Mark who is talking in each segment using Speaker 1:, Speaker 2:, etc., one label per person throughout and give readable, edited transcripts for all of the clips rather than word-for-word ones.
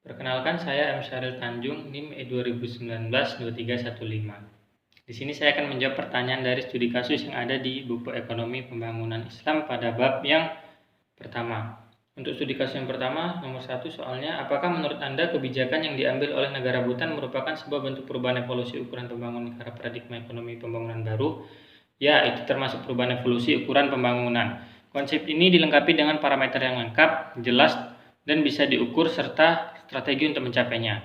Speaker 1: Perkenalkan, saya M. Syaril Tanjung, NIM E2019-2315. Di sini saya akan menjawab pertanyaan dari studi kasus yang ada di buku Ekonomi Pembangunan Islam pada bab yang pertama. Untuk studi kasus yang pertama, nomor 1 soalnya, apakah menurut Anda kebijakan yang diambil oleh negara Bhutan merupakan sebuah bentuk perubahan evolusi ukuran pembangunan negara paradigma ekonomi pembangunan baru? Ya, itu termasuk perubahan evolusi ukuran pembangunan. Konsep ini dilengkapi dengan parameter yang lengkap, jelas, dan bisa diukur serta strategi untuk mencapainya.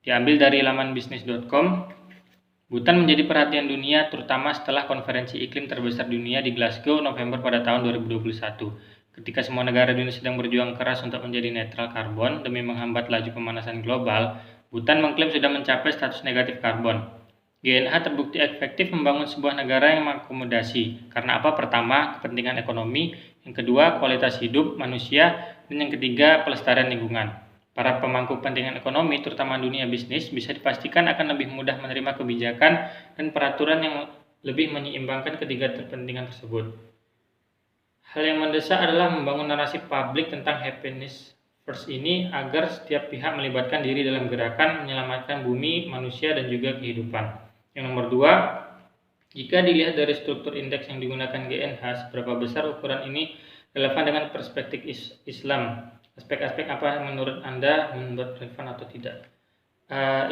Speaker 1: Diambil dari laman bisnis.com, Bhutan menjadi perhatian dunia terutama setelah konferensi iklim terbesar dunia di Glasgow November pada tahun 2021. Ketika semua negara dunia sedang berjuang keras untuk menjadi netral karbon demi menghambat laju pemanasan global, Bhutan mengklaim sudah mencapai status negatif karbon. GNH terbukti efektif membangun sebuah negara yang mengakomodasi. Karena apa? Pertama, kepentingan ekonomi. Yang kedua, kualitas hidup manusia. Dan yang ketiga, pelestarian lingkungan. Para pemangku kepentingan ekonomi, terutama dunia bisnis, bisa dipastikan akan lebih mudah menerima kebijakan dan peraturan yang lebih menyeimbangkan ketiga kepentingan tersebut. Hal yang mendesak adalah membangun narasi publik tentang happiness first ini agar setiap pihak melibatkan diri dalam gerakan menyelamatkan bumi, manusia, dan juga kehidupan. Yang nomor 2, jika dilihat dari struktur indeks yang digunakan GNH, seberapa besar ukuran ini relevan dengan perspektif Islam? Aspek-aspek apa yang menurut Anda membuat relevan atau tidak?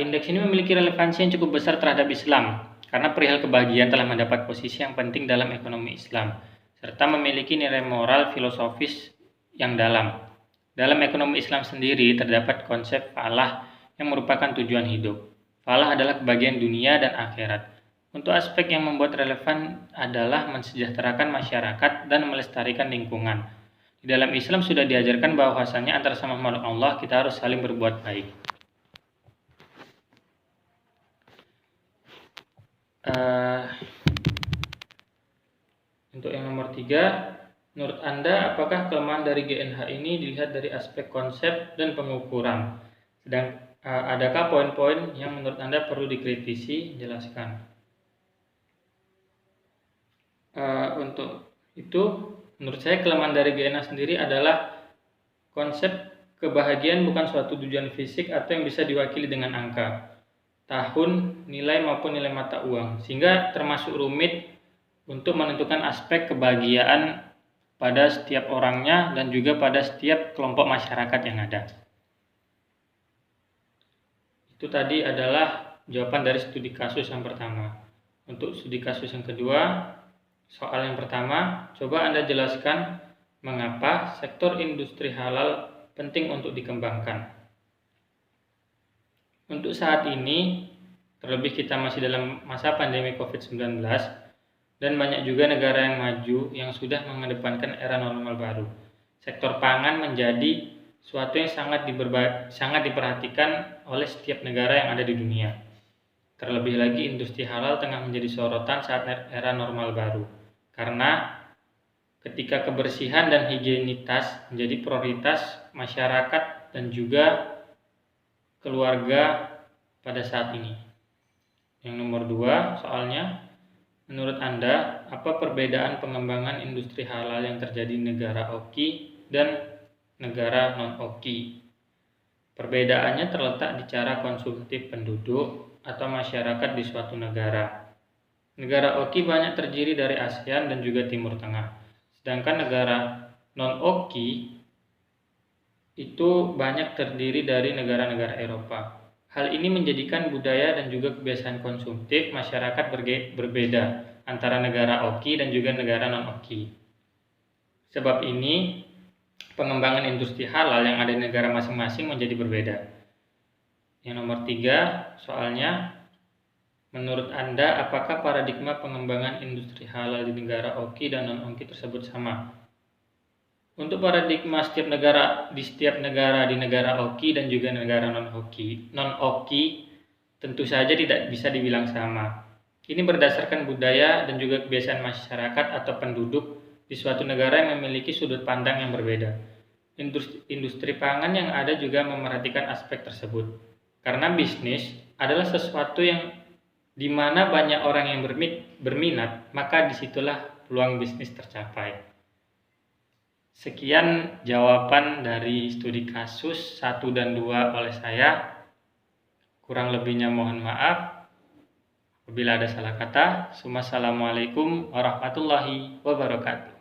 Speaker 1: Indeks ini memiliki relevansi yang cukup besar terhadap Islam, karena perihal kebahagiaan telah mendapat posisi yang penting dalam ekonomi Islam, serta memiliki nilai moral filosofis yang dalam. Dalam ekonomi Islam sendiri terdapat konsep falah yang merupakan tujuan hidup. Falah adalah kebahagiaan dunia dan akhirat. Untuk aspek yang membuat relevan adalah mensejahterakan masyarakat dan melestarikan lingkungan. Di dalam Islam sudah diajarkan bahwasannya antara sama makhluk Allah kita harus saling berbuat baik. Untuk yang nomor 3, menurut Anda apakah kelemahan dari GNH ini dilihat dari aspek konsep dan pengukuran? Adakah poin-poin yang menurut Anda perlu dikritisi? Jelaskan. Untuk itu, menurut saya kelemahan dari GNH sendiri adalah konsep kebahagiaan bukan suatu tujuan fisik atau yang bisa diwakili dengan angka, tahun, nilai maupun nilai mata uang, sehingga termasuk rumit untuk menentukan aspek kebahagiaan pada setiap orangnya dan juga pada setiap kelompok masyarakat yang ada. Itu tadi adalah jawaban dari studi kasus yang pertama. Untuk studi kasus yang kedua, soal yang pertama, coba Anda jelaskan mengapa sektor industri halal penting untuk dikembangkan. Untuk saat ini, terlebih kita masih dalam masa pandemi COVID-19, dan banyak juga negara yang maju yang sudah mengedepankan era normal baru. Sektor pangan menjadi suatu yang sangat diperhatikan oleh setiap negara yang ada di dunia. Terlebih lagi industri halal tengah menjadi sorotan saat era normal baru. Karena ketika kebersihan dan higienitas menjadi prioritas masyarakat dan juga keluarga pada saat ini. Yang nomor 2 soalnya, menurut Anda, apa perbedaan pengembangan industri halal yang terjadi di negara OKI dan negara non-OKI? Perbedaannya terletak di cara konsumtif penduduk atau masyarakat di suatu negara. Negara OKI banyak terdiri dari ASEAN dan juga Timur Tengah. Sedangkan negara non-OKI itu banyak terdiri dari negara-negara Eropa. Hal ini menjadikan budaya dan juga kebiasaan konsumtif masyarakat berbeda antara negara OKI dan juga negara non-OKI. Sebab ini, pengembangan industri halal yang ada di negara masing-masing menjadi berbeda. Yang nomor 3, soalnya, menurut Anda, apakah paradigma pengembangan industri halal di negara OKI dan non-OKI tersebut sama? Untuk paradigma setiap negara di negara OKI dan juga negara non-OKI tentu saja tidak bisa dibilang sama. Ini berdasarkan budaya dan juga kebiasaan masyarakat atau penduduk di suatu negara yang memiliki sudut pandang yang berbeda. Industri pangan yang ada juga memerhatikan aspek tersebut. Karena bisnis adalah sesuatu yang di mana banyak orang yang berminat, maka disitulah peluang bisnis tercapai. Sekian jawaban dari studi kasus 1 dan 2 oleh saya. Kurang lebihnya mohon maaf. Apabila ada salah kata, Assalamualaikum warahmatullahi wabarakatuh.